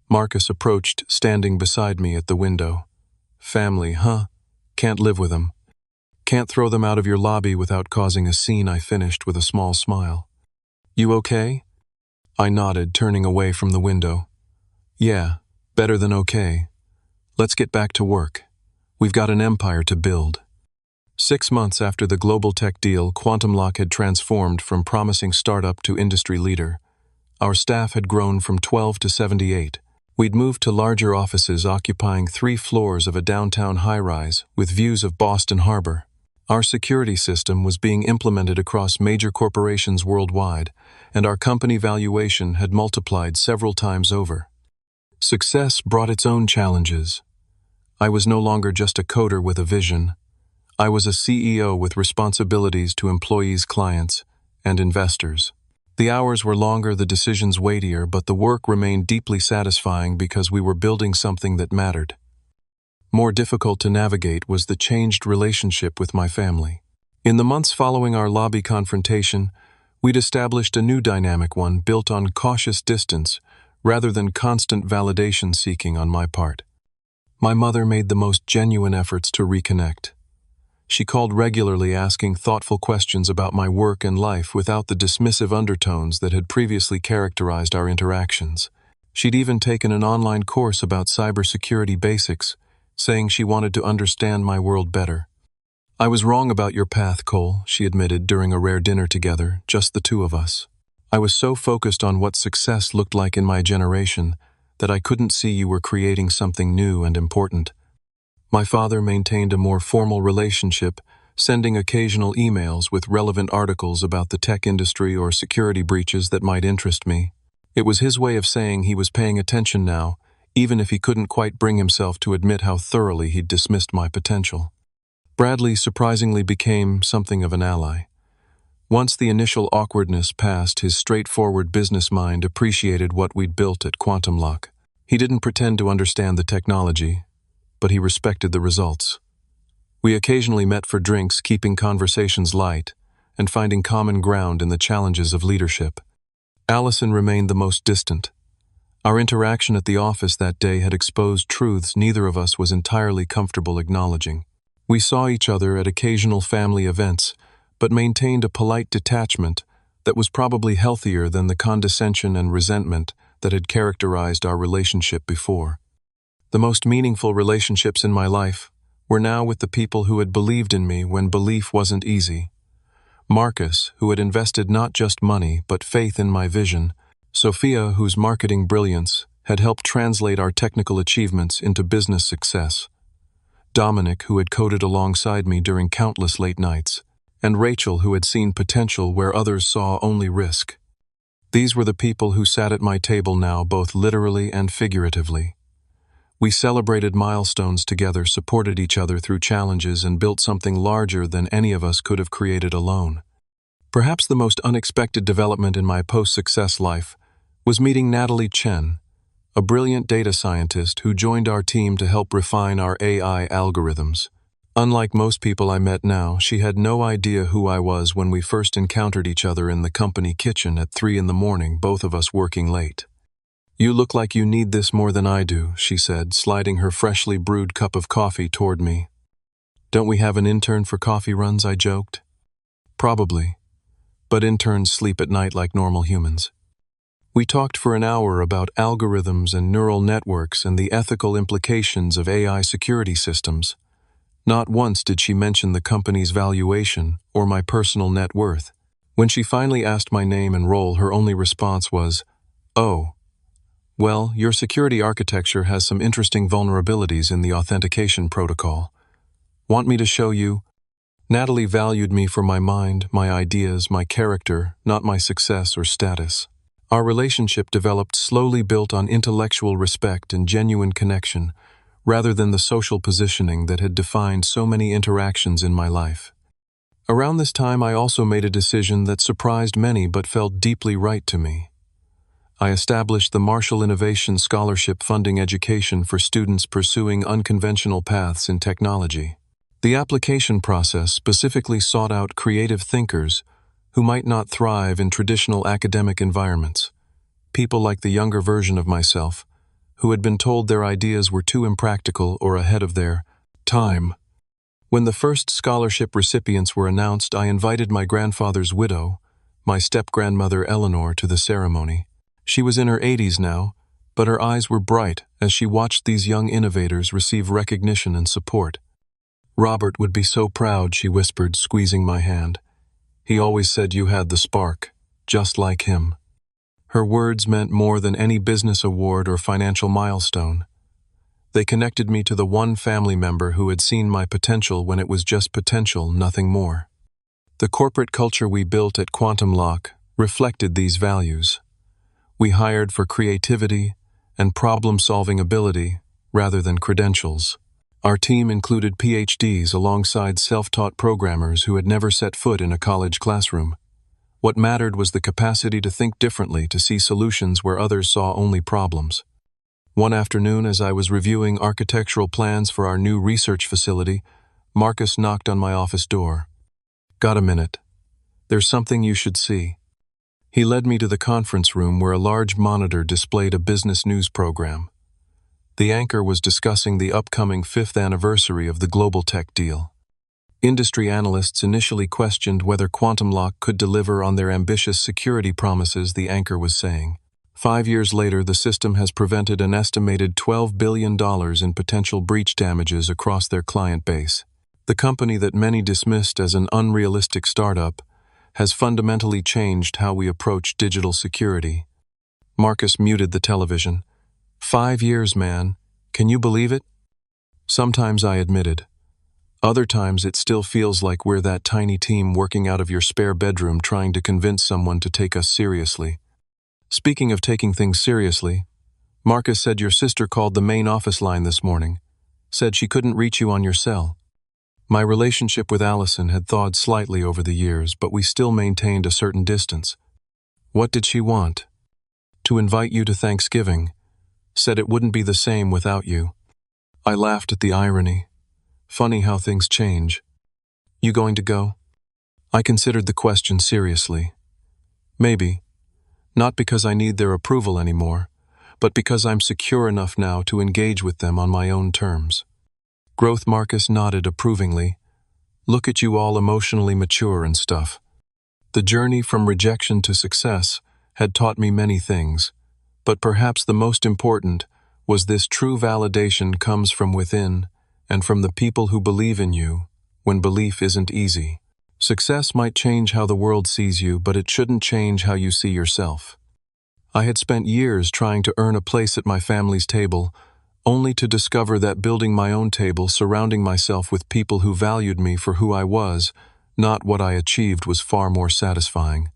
Speaker 1: Marcus approached, standing beside me at the window. Family, huh? Can't live with them. Can't throw them out of your lobby without causing a scene, I finished with a small smile. You okay? I nodded, turning away from the window. Yeah, better than okay. Let's get back to work. We've got an empire to build. 6 months after the global tech deal, Quantum Lock had transformed from promising startup to industry leader. Our staff had grown from 12 to 78. We'd moved to larger offices occupying 3 floors of a downtown high-rise with views of Boston Harbor. Our security system was being implemented across major corporations worldwide, and our company valuation had multiplied several times over. Success brought its own challenges. I was no longer just a coder with a vision. I was a CEO with responsibilities to employees, clients, and investors. The hours were longer, the decisions weightier, but the work remained deeply satisfying because we were building something that mattered. More difficult to navigate was the changed relationship with my family. In the months following our lobby confrontation, we'd established a new dynamic, one built on cautious distance rather than constant validation seeking on my part. My mother made the most genuine efforts to reconnect. She called regularly, asking thoughtful questions about my work and life without the dismissive undertones that had previously characterized our interactions. She'd even taken an online course about cybersecurity basics, saying she wanted to understand my world better. I was wrong about your path, Cole, she admitted during a rare dinner together, just the two of us. I was so focused on what success looked like in my generation that I couldn't see you were creating something new and important. My father maintained a more formal relationship, sending occasional emails with relevant articles about the tech industry or security breaches that might interest me. It was his way of saying he was paying attention now, even if he couldn't quite bring himself to admit how thoroughly he'd dismissed my potential. Bradley surprisingly became something of an ally. Once the initial awkwardness passed, his straightforward business mind appreciated what we'd built at Quantum Lock. He didn't pretend to understand the technology, but he respected the results. We occasionally met for drinks, keeping conversations light and finding common ground in the challenges of leadership. Allison remained the most distant. Our interaction at the office that day had exposed truths neither of us was entirely comfortable acknowledging. We saw each other at occasional family events, but maintained a polite detachment that was probably healthier than the condescension and resentment that had characterized our relationship before. The most meaningful relationships in my life were now with the people who had believed in me when belief wasn't easy. Marcus, who had invested not just money but faith in my vision. Sophia, whose marketing brilliance had helped translate our technical achievements into business success. Dominic, who had coded alongside me during countless late nights. And Rachel, who had seen potential where others saw only risk. These were the people who sat at my table now, both literally and figuratively. We celebrated milestones together, supported each other through challenges, and built something larger than any of us could have created alone. Perhaps the most unexpected development in my post-success life was meeting Natalie Chen, a brilliant data scientist who joined our team to help refine our AI algorithms. Unlike most people I met now, she had no idea who I was when we first encountered each other in the company kitchen at 3 a.m, both of us working late. You look like you need this more than I do, she said, sliding her freshly brewed cup of coffee toward me. Don't we have an intern for coffee runs, I joked. Probably. But interns sleep at night like normal humans. We talked for an hour about algorithms and neural networks and the ethical implications of AI security systems. Not once did she mention the company's valuation or my personal net worth. When she finally asked my name and role, her only response was, "Oh, Well, your security architecture has some interesting vulnerabilities in the authentication protocol. Want me to show you? Natalie valued me for my mind, my ideas, my character, not my success or status. Our relationship developed slowly, built on intellectual respect and genuine connection, rather than the social positioning that had defined so many interactions in my life. Around this time, I also made a decision that surprised many but felt deeply right to me. I established the Marshall Innovation Scholarship, funding education for students pursuing unconventional paths in technology. The application process specifically sought out creative thinkers who might not thrive in traditional academic environments, people like the younger version of myself, who had been told their ideas were too impractical or ahead of their time. When the first scholarship recipients were announced, I invited my grandfather's widow, my step-grandmother Eleanor, to the ceremony. She was in her 80s now, but her eyes were bright as she watched these young innovators receive recognition and support. "Robert would be so proud," she whispered, squeezing my hand. "He always said you had the spark, just like him." Her words meant more than any business award or financial milestone. They connected me to the one family member who had seen my potential when it was just potential, nothing more. The corporate culture we built at Quantum Lock reflected these values. We hired for creativity and problem-solving ability rather than credentials. Our team included PhDs alongside self-taught programmers who had never set foot in a college classroom. What mattered was the capacity to think differently, to see solutions where others saw only problems. One afternoon, as I was reviewing architectural plans for our new research facility, Marcus knocked on my office door. "Got a minute? There's something you should see." He led me to the conference room where a large monitor displayed a business news program. The anchor was discussing the upcoming 5th anniversary of the global tech deal. Industry analysts initially questioned whether Quantum Lock could deliver on their ambitious security promises, the anchor was saying. 5 years later, the system has prevented an estimated $12 billion in potential breach damages across their client base. The company that many dismissed as an unrealistic startup has fundamentally changed how we approach digital security. Marcus muted the television. 5 years, man. Can you believe it? Sometimes, I admitted. Other times it still feels like we're that tiny team working out of your spare bedroom trying to convince someone to take us seriously. Speaking of taking things seriously, Marcus said your sister called the main office line this morning, said she couldn't reach you on your cell. My relationship with Allison had thawed slightly over the years, but we still maintained a certain distance. What did she want? To invite you to Thanksgiving. Said it wouldn't be the same without you. I laughed at the irony. Funny how things change. You going to go? I considered the question seriously. Maybe. Not because I need their approval anymore, but because I'm secure enough now to engage with them on my own terms. Growth. Marcus nodded approvingly. Look at you, all emotionally mature and stuff. The journey from rejection to success had taught me many things, but perhaps the most important was this: true validation comes from within and from the people who believe in you when belief isn't easy. Success might change how the world sees you, but it shouldn't change how you see yourself. I had spent years trying to earn a place at my family's table, only to discover that building my own table, surrounding myself with people who valued me for who I was, not what I achieved, was far more satisfying.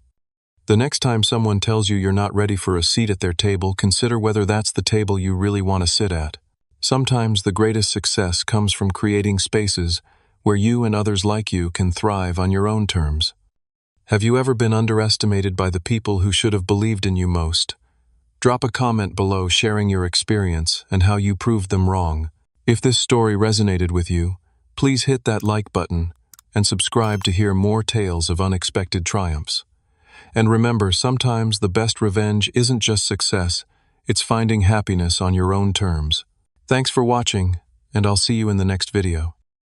Speaker 1: The next time someone tells you you're not ready for a seat at their table, consider whether that's the table you really want to sit at. Sometimes the greatest success comes from creating spaces where you and others like you can thrive on your own terms. Have you ever been underestimated by the people who should have believed in you most? Drop a comment below sharing your experience and how you proved them wrong. If this story resonated with you, please hit that like button and subscribe to hear more tales of unexpected triumphs. And remember, sometimes the best revenge isn't just success, it's finding happiness on your own terms. Thanks for watching, and I'll see you in the next video.